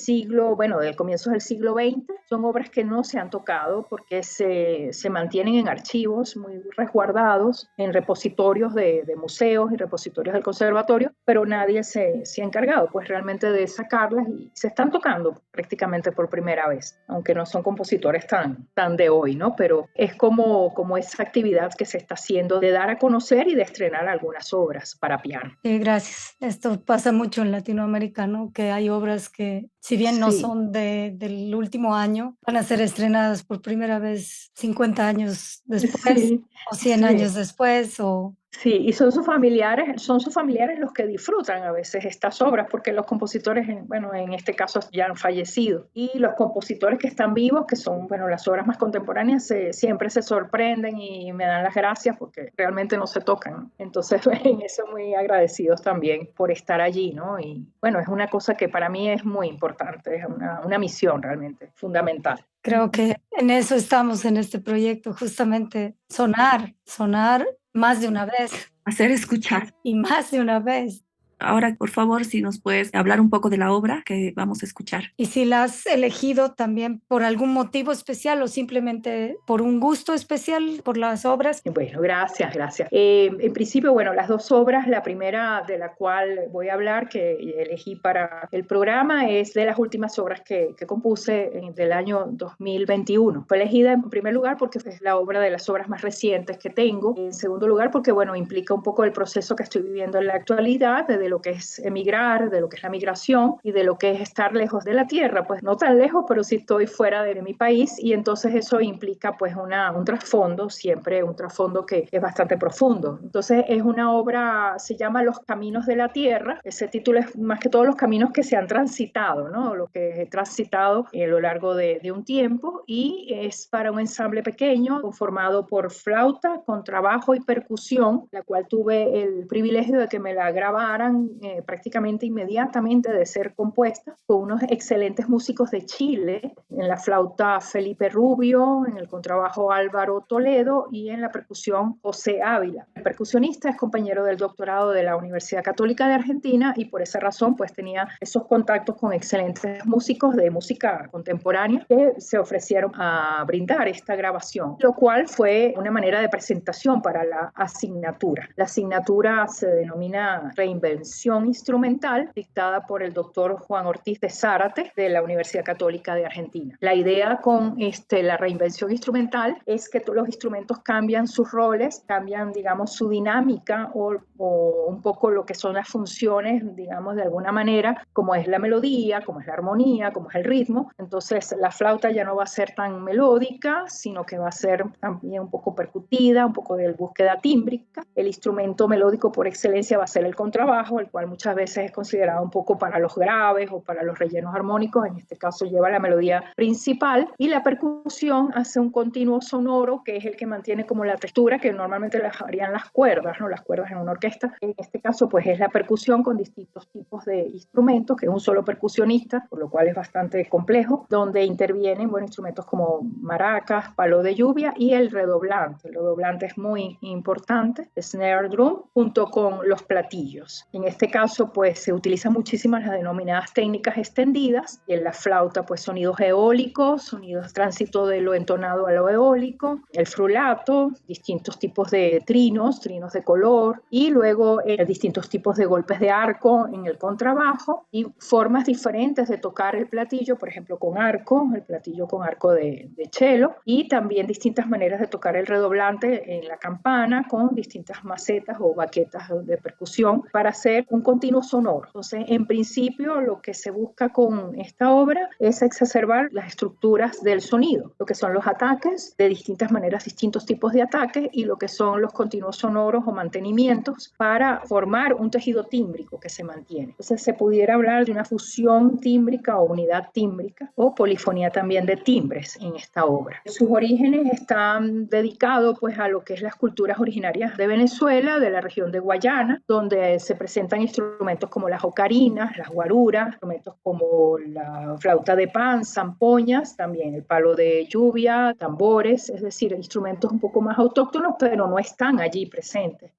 comienzo del siglo XX, son obras que no se han tocado porque se mantienen en archivos muy resguardados, en repositorios de museos y repositorios del conservatorio, pero nadie se ha encargado pues realmente de sacarlas y se están tocando prácticamente por primera vez, aunque no son compositores tan de hoy, ¿no? Pero es como esa actividad que se está haciendo de dar a conocer y de estrenar algunas obras para piano. Gracias. Esto pasa mucho en Latinoamérica, ¿no? Que hay obras que, si bien no son del último año, van a ser estrenadas por primera vez 50 años después o 100 años después o... Sí, y son sus familiares los que disfrutan a veces estas obras, porque los compositores, en este caso ya han fallecido, y los compositores que están vivos, que son, las obras más contemporáneas, siempre se sorprenden y me dan las gracias porque realmente no se tocan. Entonces, en eso muy agradecidos también por estar allí, ¿no? Y es una cosa que para mí es muy importante, es una misión realmente fundamental. Creo que en eso estamos en este proyecto, justamente sonar más de una vez. Hacer escuchar. Y más de una vez. Ahora, por favor, si nos puedes hablar un poco de la obra que vamos a escuchar. Y si la has elegido también por algún motivo especial o simplemente por un gusto especial por las obras. Bueno, gracias. En principio, bueno, las dos obras, la primera de la cual voy a hablar, que elegí para el programa, es de las últimas obras que compuse del año 2021. Fue elegida en primer lugar porque es la obra de las obras más recientes que tengo. En segundo lugar, porque, bueno, implica un poco el proceso que estoy viviendo en la actualidad, de lo que es emigrar, de lo que es la migración y de lo que es estar lejos de la tierra. Pues no tan lejos, pero sí estoy fuera de mi país, y entonces eso implica pues un trasfondo, siempre un trasfondo que es bastante profundo. Entonces es una obra, se llama Los Caminos de la Tierra. Ese título es más que todos los caminos que se han transitado, ¿no? Lo que he transitado a lo largo de un tiempo, y es para un ensamble pequeño conformado por flauta, contrabajo y percusión, la cual tuve el privilegio de que me la grabaran prácticamente inmediatamente de ser compuesta, con unos excelentes músicos de Chile, en la flauta Felipe Rubio, en el contrabajo Álvaro Toledo y en la percusión José Ávila. El percusionista es compañero del doctorado de la Universidad Católica de Argentina, y por esa razón pues tenía esos contactos con excelentes músicos de música contemporánea que se ofrecieron a brindar esta grabación, lo cual fue una manera de presentación para la asignatura. La asignatura se denomina Reinvención Instrumental, dictada por el doctor Juan Ortiz de Zárate de la Universidad Católica de Argentina. La idea con la reinvención instrumental es que los instrumentos cambian sus roles, cambian, digamos, su dinámica o un poco lo que son las funciones, digamos, de alguna manera, como es la melodía, como es la armonía, como es el ritmo. Entonces la flauta ya no va a ser tan melódica, sino que va a ser también un poco percutida, un poco de búsqueda tímbrica. El instrumento melódico por excelencia va a ser el contrabajo, el cual muchas veces es considerado un poco para los graves o para los rellenos armónicos. En este caso lleva la melodía principal, y la percusión hace un continuo sonoro, que es el que mantiene como la textura que normalmente las harían las cuerdas, ¿no? Las cuerdas en una orquesta. En este caso pues es la percusión con distintos tipos de instrumentos, que es un solo percusionista, por lo cual es bastante complejo, donde intervienen, bueno, instrumentos como maracas, palo de lluvia y el redoblante. El redoblante es muy importante, snare drum, junto con los platillos. En este caso pues se utilizan muchísimas las denominadas técnicas extendidas, y en la flauta pues sonidos eólicos, sonidos tránsito de lo entonado a lo eólico, el frulato, distintos tipos de trinos de color, y luego distintos tipos de golpes de arco en el contrabajo, y formas diferentes de tocar el platillo, por ejemplo con arco, el platillo con arco de cello, y también distintas maneras de tocar el redoblante en la campana con distintas macetas o baquetas de percusión para hacer un continuo sonoro. Entonces, en principio, lo que se busca con esta obra es exacerbar las estructuras del sonido, lo que son los ataques de distintas maneras, distintos tipos de ataques, y lo que son los continuos sonoros o mantenimientos para formar un tejido tímbrico que se mantiene. Entonces, se pudiera hablar de una fusión tímbrica o unidad tímbrica o polifonía también de timbres en esta obra. Sus orígenes están dedicados pues a lo que es las culturas originarias de Venezuela, de la región de Guayana, donde se presentan instrumentos como las ocarinas, las guaruras, instrumentos como la flauta de pan, zampoñas, también el palo de lluvia, tambores, es decir, instrumentos un poco más autóctonos, pero no están allí presentes,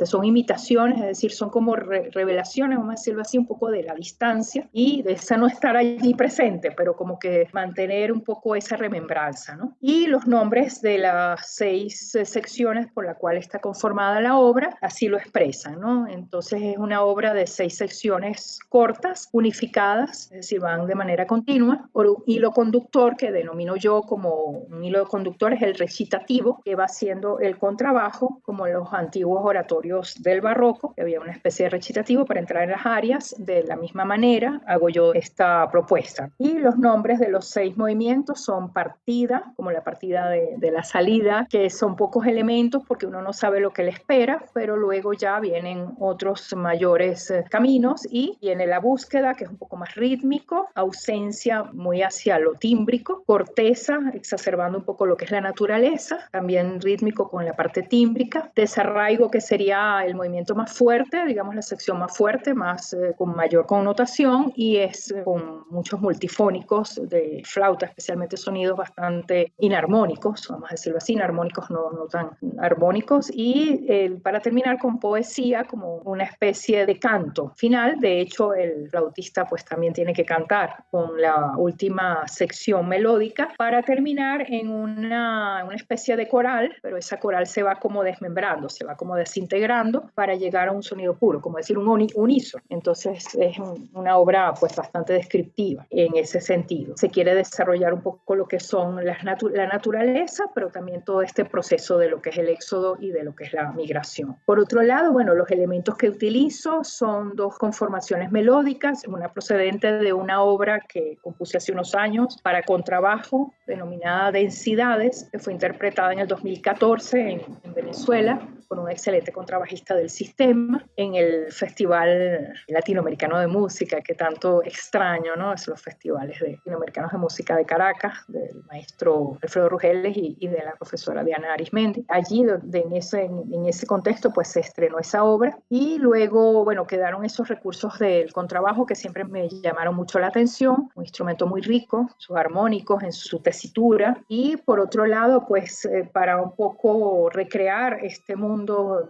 son imitaciones, es decir, son como revelaciones, vamos a decirlo así, un poco de la distancia y de esa no estar allí presente, pero como que mantener un poco esa remembranza, ¿no? Y los nombres de las 6 secciones por la cual está conformada la obra así lo expresan, ¿no? Entonces es una obra de 6 secciones cortas, unificadas, es decir, van de manera continua, por un hilo conductor que denomino yo como un hilo conductor, es el recitativo, que va siendo el contrabajo, como en los antiguos oratorios del barroco, que había una especie de recitativo para entrar en las arias. De la misma manera hago yo esta propuesta. Y los nombres de los 6 movimientos son partida, como la partida de la salida, que son pocos elementos porque uno no sabe lo que le espera, pero luego ya vienen otros mayores caminos, y viene la búsqueda, que es un poco más rítmico, ausencia muy hacia lo tímbrico, corteza, exacerbando un poco lo que es la naturaleza, también rítmico con la parte tímbrica, desarraigo, que sería el movimiento más fuerte, digamos la sección más fuerte, más con mayor connotación, y es con muchos multifónicos de flauta, especialmente sonidos bastante inarmónicos, vamos a decirlo así, inarmónicos no tan armónicos, y para terminar con poesía como un una especie de canto final. De hecho, el flautista pues también tiene que cantar con la última sección melódica para terminar en una especie de coral, pero esa coral se va como desmembrando, se va como desintegrando para llegar a un sonido puro, como decir un unísono. Entonces es una obra pues bastante descriptiva en ese sentido. Se quiere desarrollar un poco lo que son la naturaleza, pero también todo este proceso de lo que es el éxodo y de lo que es la migración. Por otro lado, bueno, los elementos que utilizo son dos conformaciones melódicas, una procedente de una obra que compuse hace unos años para contrabajo, denominada Densidades, que fue interpretada en el 2014 en Venezuela por un excelente contrabajista del sistema en el Festival Latinoamericano de Música, que tanto extraño, ¿no? Es los festivales latinoamericanos de música de Caracas, del maestro Alfredo Rugeles y de la profesora Diana Arismendi. Allí, en ese contexto, pues se estrenó esa obra y luego, bueno, quedaron esos recursos del contrabajo que siempre me llamaron mucho la atención, un instrumento muy rico, sus armónicos, en su tesitura, y por otro lado, pues para un poco recrear este mundo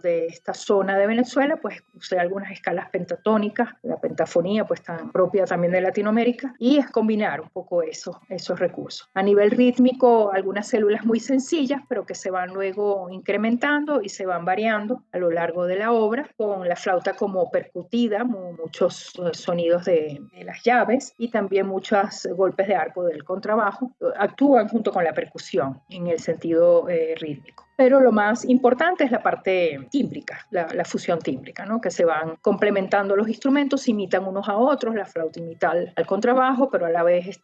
de esta zona de Venezuela, pues usé algunas escalas pentatónicas, la pentafonía pues tan propia también de Latinoamérica, y es combinar un poco esos recursos. A nivel rítmico, algunas células muy sencillas, pero que se van luego incrementando y se van variando a lo largo de la obra, con la flauta como percutida, muchos sonidos de las llaves y también muchos golpes de arco del contrabajo actúan junto con la percusión en el sentido rítmico. Pero lo más importante es la parte tímbrica, la fusión tímbrica, ¿no? Que se van complementando los instrumentos, imitan unos a otros, la flauta imita al contrabajo, pero a la vez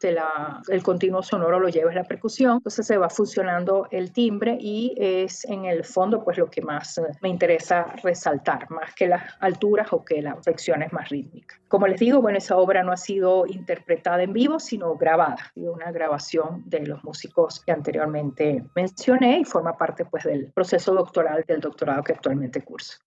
el continuo sonoro lo lleva a la percusión, entonces se va fusionando el timbre y es en el fondo pues lo que más me interesa resaltar, más que las alturas o que las secciones más rítmicas. Como les digo, bueno, esa obra no ha sido interpretada en vivo, sino grabada, ha sido una grabación de los músicos que anteriormente mencioné y forma parte pues del proceso doctoral del doctorado que actualmente curso.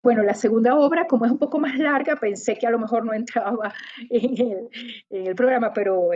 Bueno, la segunda obra, como es un poco más larga, pensé que a lo mejor no entraba en el programa, pero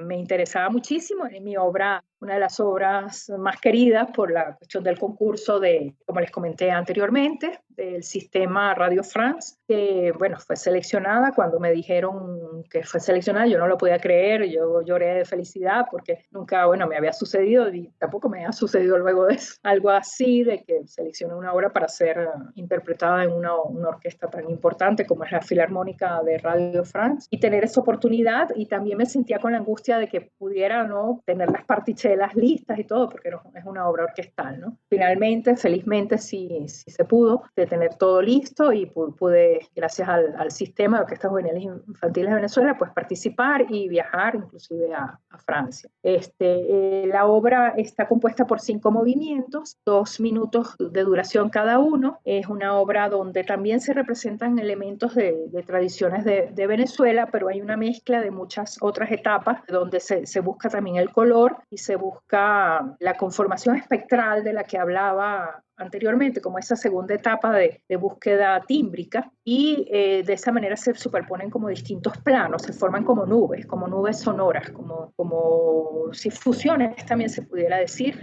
me interesaba muchísimo. Es mi obra, una de las obras más queridas por la cuestión del concurso de, como les comenté anteriormente, del sistema Radio France, que, bueno, fue seleccionada. Cuando me dijeron que fue seleccionada, yo no lo podía creer, yo lloré de felicidad porque nunca, bueno, me había sucedido y tampoco me ha sucedido luego de eso. Algo así, de que seleccioné una obra para ser interpretada en una orquesta tan importante como es la Filarmónica de Radio France, y tener esa oportunidad. Y también me sentía con la angustia de que pudiera no tener las partichelas listas y todo, porque no, es una obra orquestal, ¿no? Finalmente, felizmente, sí se pudo de tener todo listo y pude, gracias al sistema de orquestas juveniles infantiles de Venezuela, pues participar y viajar inclusive a Francia. La obra está compuesta por 5 movimientos, 2 minutos de duración cada uno. Es una obra donde también se representan elementos de tradiciones de Venezuela, pero hay una mezcla de muchas otras etapas donde se busca también el color y se busca la conformación espectral de la que hablaba anteriormente, como esa segunda etapa de búsqueda tímbrica, y de esa manera se superponen como distintos planos, se forman como nubes sonoras, como si fusiones también se pudiera decir,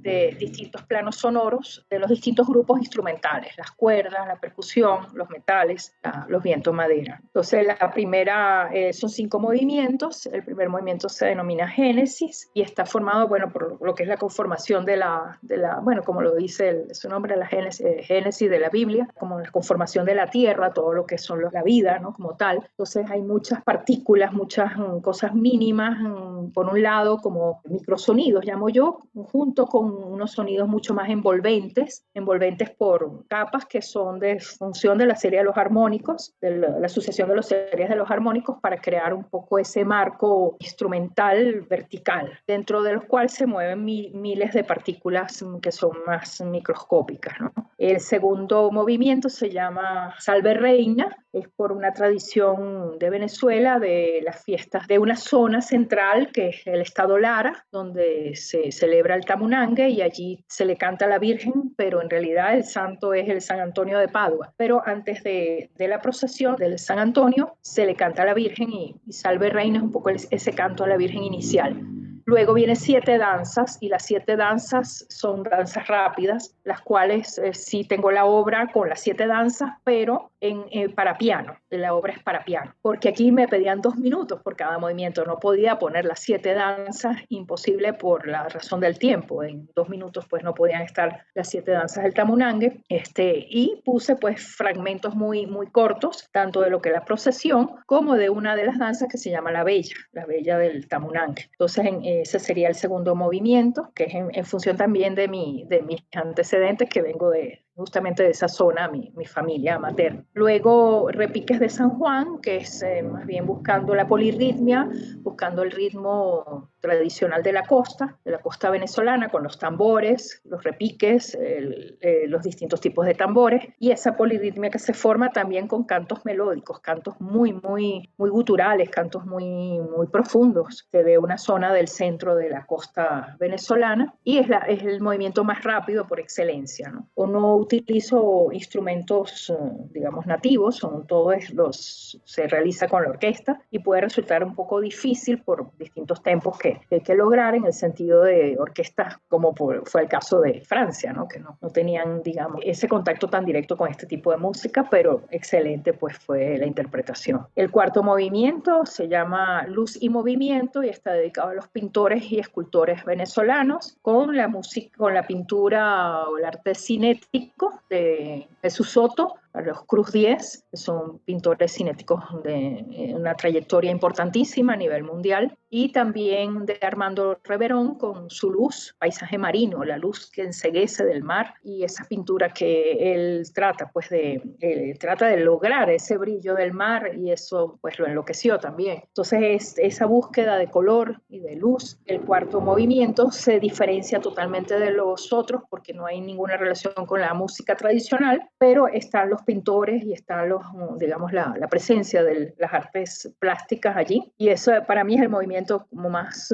de distintos planos sonoros de los distintos grupos instrumentales, las cuerdas, la percusión, los metales, los vientos madera. Entonces la primera son 5 movimientos. El primer movimiento se denomina Génesis y está formado, bueno, por lo que es la conformación de la bueno, como lo dice su nombre, la Génesis de la Biblia, como la conformación de la tierra, todo lo que son la vida, ¿no? Como tal. Entonces hay muchas partículas, muchas cosas mínimas, por un lado como microsonidos, llamo yo, junto con unos sonidos mucho más envolventes por capas que son de función de la serie de los armónicos, de la asociación de las series de los armónicos, para crear un poco ese marco instrumental vertical, dentro de los cuales se mueven miles de partículas que son más microscópicas, ¿no? El segundo movimiento se llama Salve Reina, es por una tradición de Venezuela, de las fiestas de una zona central que es el estado Lara, donde se celebra el Tamunangue y allí se le canta a la Virgen, pero en realidad el santo es el San Antonio de Padua. Pero antes de la procesión del San Antonio se le canta a la Virgen y Salve Reina es un poco ese canto a la Virgen inicial. Luego vienen 7 danzas y las 7 danzas son danzas rápidas, las cuales sí tengo la obra con las 7 danzas, pero para piano. La obra es para piano, porque aquí me pedían 2 minutos por cada movimiento. No podía poner las 7 danzas, imposible por la razón del tiempo. En 2 minutos pues no podían estar las 7 danzas del Tamunangue. Y puse pues fragmentos muy, muy cortos, tanto de lo que es la procesión como de una de las danzas que se llama la Bella del Tamunangue. Entonces ese sería el segundo movimiento, que es en función también de mis antecedentes, que vengo justamente de esa zona, mi familia materna. Luego repiques de San Juan, que es más bien buscando la polirritmia, buscando el ritmo tradicional de la costa venezolana, con los tambores, los repiques, los distintos tipos de tambores, y esa polirritmia que se forma también con cantos melódicos, cantos muy, muy, muy guturales, cantos muy, muy profundos, de una zona del centro de la costa venezolana, y es el movimiento más rápido por excelencia, ¿no? O no utilizo instrumentos, digamos, nativos, se realiza con la orquesta y puede resultar un poco difícil por distintos tempos que hay que lograr, en el sentido de orquestas como fue el caso de Francia, ¿no? Que no tenían, digamos, ese contacto tan directo con este tipo de música, pero excelente pues fue la interpretación. El cuarto movimiento se llama Luz y Movimiento y está dedicado a los pintores y escultores venezolanos, con la pintura o el arte cinético de Jesús Soto, los Cruz 10, que son pintores cinéticos de una trayectoria importantísima a nivel mundial, y también de Armando Reverón con su luz, paisaje marino, la luz que enceguece del mar, y esa pintura que él trata, pues trata de lograr ese brillo del mar, y eso pues lo enloqueció también. Entonces esa búsqueda de color y de luz. El cuarto movimiento se diferencia totalmente de los otros porque no hay ninguna relación con la música tradicional, pero están los pintores y están digamos, la presencia de las artes plásticas allí, y eso para mí es el movimiento como más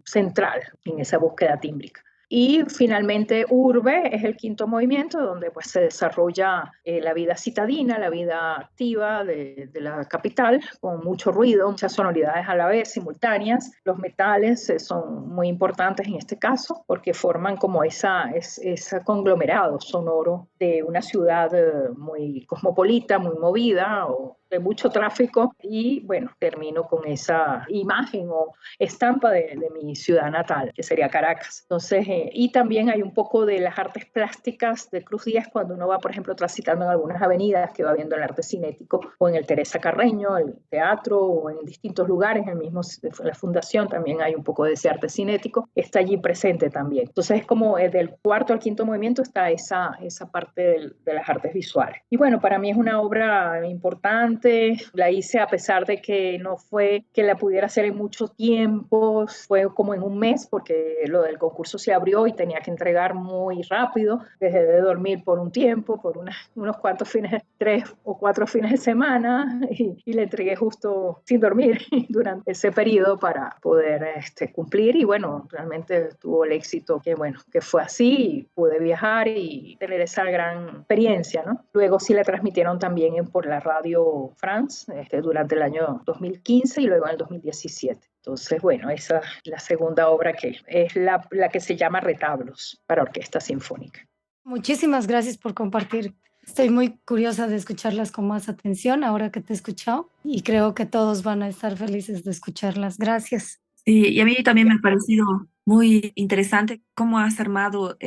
central en esa búsqueda tímbrica. Y finalmente Urbe es el quinto movimiento donde pues se desarrolla la vida citadina, la vida activa de la capital, con mucho ruido, muchas sonoridades a la vez, simultáneas. Los metales son muy importantes en este caso porque forman como ese conglomerado sonoro de una ciudad muy cosmopolita, muy movida o de mucho tráfico. Y bueno, termino con esa imagen o estampa de mi ciudad natal, que sería Caracas. Entonces, y también hay un poco de las artes plásticas de Cruz Díaz cuando uno va, por ejemplo, transitando en algunas avenidas que va viendo el arte cinético, o en el Teresa Carreño, el teatro, o en distintos lugares, en el mismo, la fundación también hay un poco de ese arte cinético, está allí presente también. Entonces es como del cuarto al quinto movimiento está esa parte de las artes visuales. Y bueno, para mí es una obra importante, la hice a pesar de que no fue que la pudiera hacer en mucho tiempo, fue como en un mes porque lo del concurso se abrió y tenía que entregar muy rápido, dejé de dormir por un tiempo, por unos cuantos fines, 3 o 4 fines de semana y le entregué justo sin dormir durante ese periodo para poder cumplir y bueno, realmente tuvo el éxito que fue así y pude viajar y tener esa gran experiencia, ¿no? Luego sí la transmitieron también por la Radio France durante el año 2015 y luego en el 2017. Entonces, bueno, esa es la segunda obra que es la que se llama Retablos para orquesta sinfónica. Muchísimas gracias por compartir. Estoy muy curiosa de escucharlas con más atención ahora que te he escuchado y creo que todos van a estar felices de escucharlas. Gracias. Sí, y a mí también me ha parecido muy interesante cómo has armado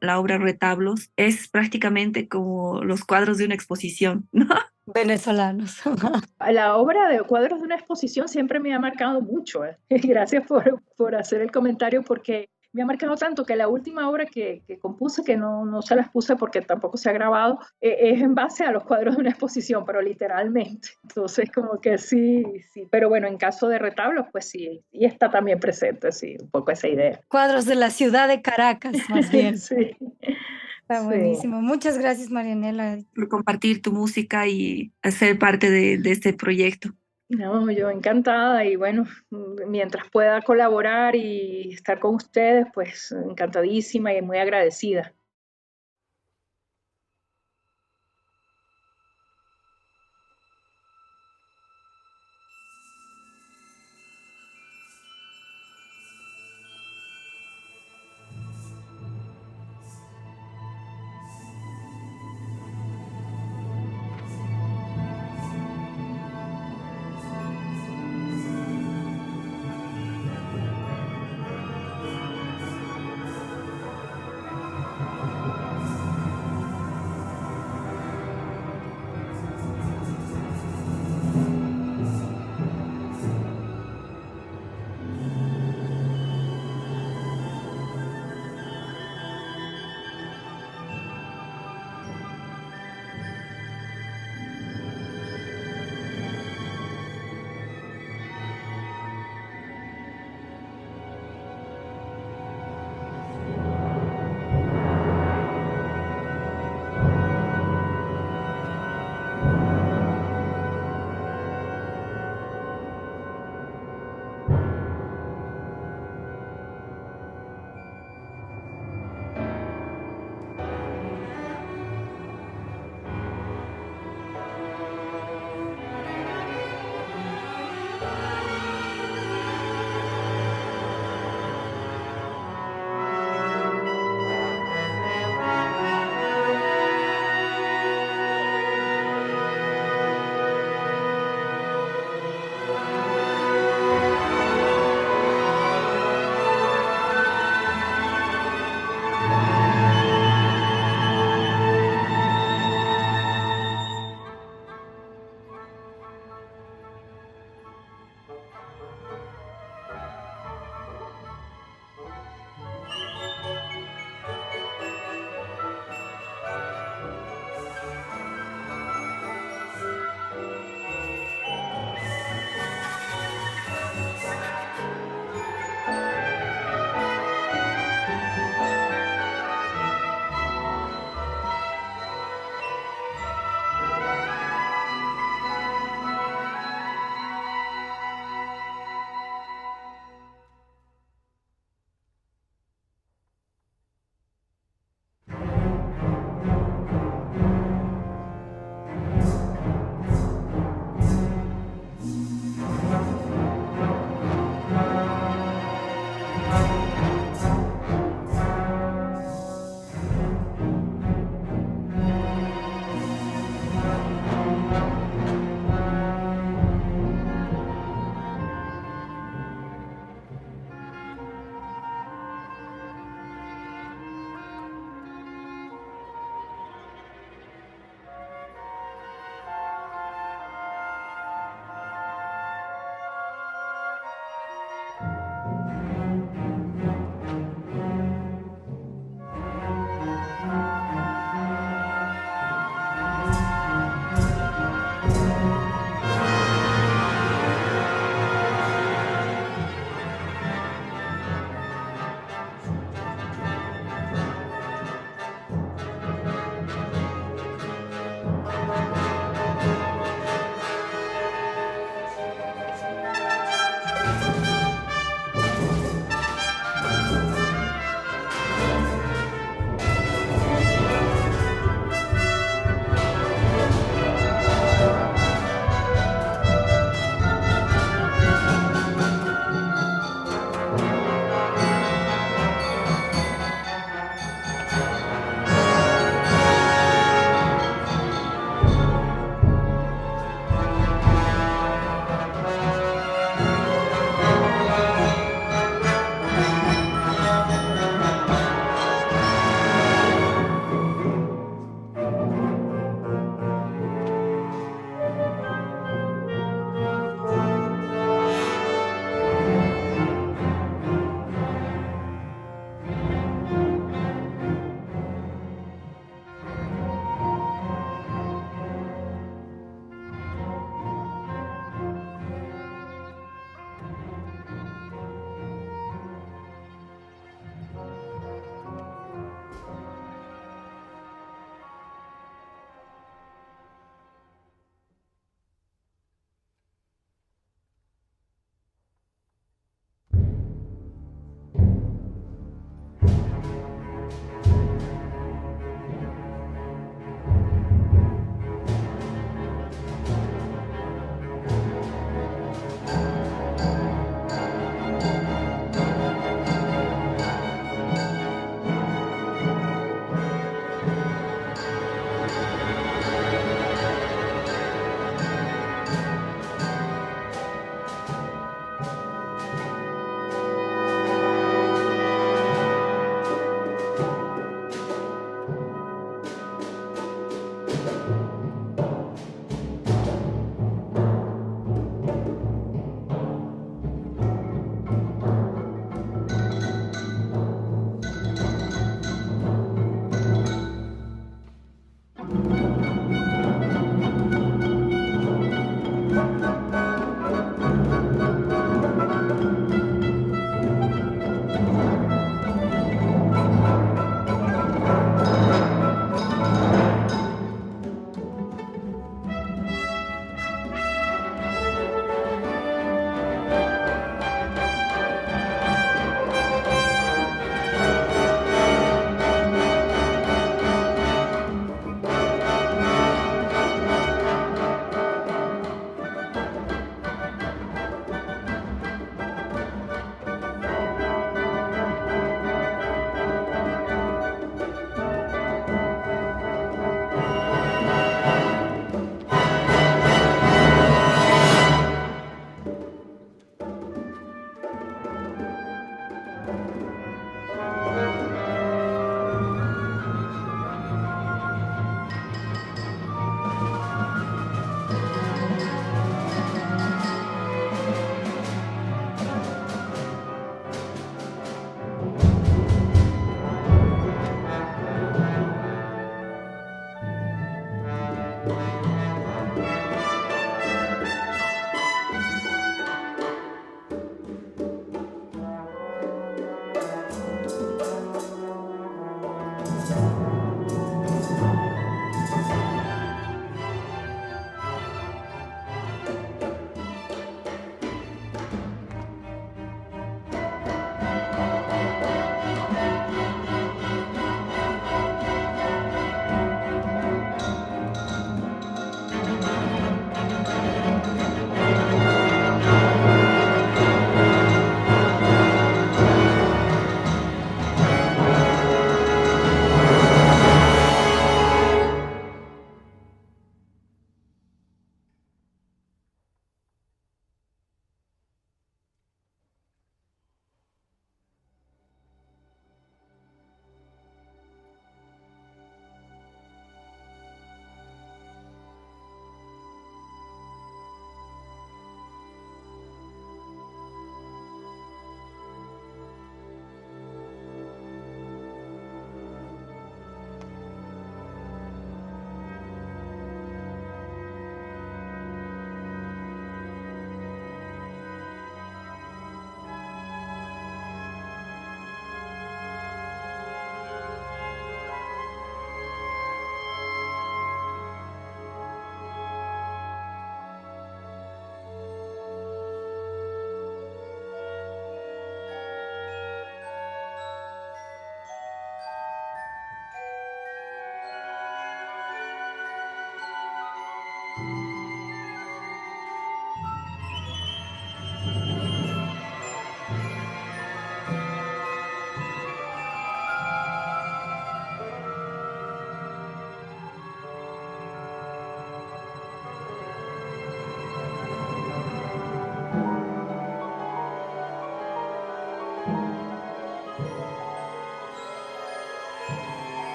la obra Retablos. Es prácticamente como los cuadros de una exposición, ¿no? Venezolanos. La obra de cuadros de una exposición siempre me ha marcado mucho. Gracias por hacer el comentario porque me ha marcado tanto que la última obra que compuse, que no se las puse porque tampoco se ha grabado, es en base a los cuadros de una exposición, pero literalmente. Entonces, como que sí. Pero bueno, en caso de retablos, pues sí, y está también presente, sí, un poco esa idea. Cuadros de la ciudad de Caracas, más bien. Sí. Está Sí. buenísimo. Muchas gracias, Marianela. Por compartir tu música y ser parte de este proyecto. No, yo encantada y bueno, mientras pueda colaborar y estar con ustedes, pues encantadísima y muy agradecida.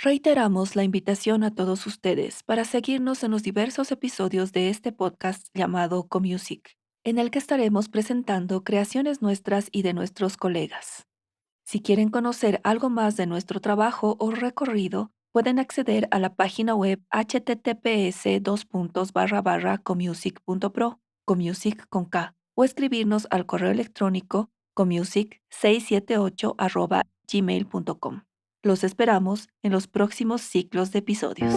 Reiteramos la invitación a todos ustedes para seguirnos en los diversos episodios de este podcast llamado Comusic, en el que estaremos presentando creaciones nuestras y de nuestros colegas. Si quieren conocer algo más de nuestro trabajo o recorrido, pueden acceder a la página web https://comusic.pro, comusic con K, o escribirnos al correo electrónico comusic678@gmail.com. Los esperamos en los próximos ciclos de episodios.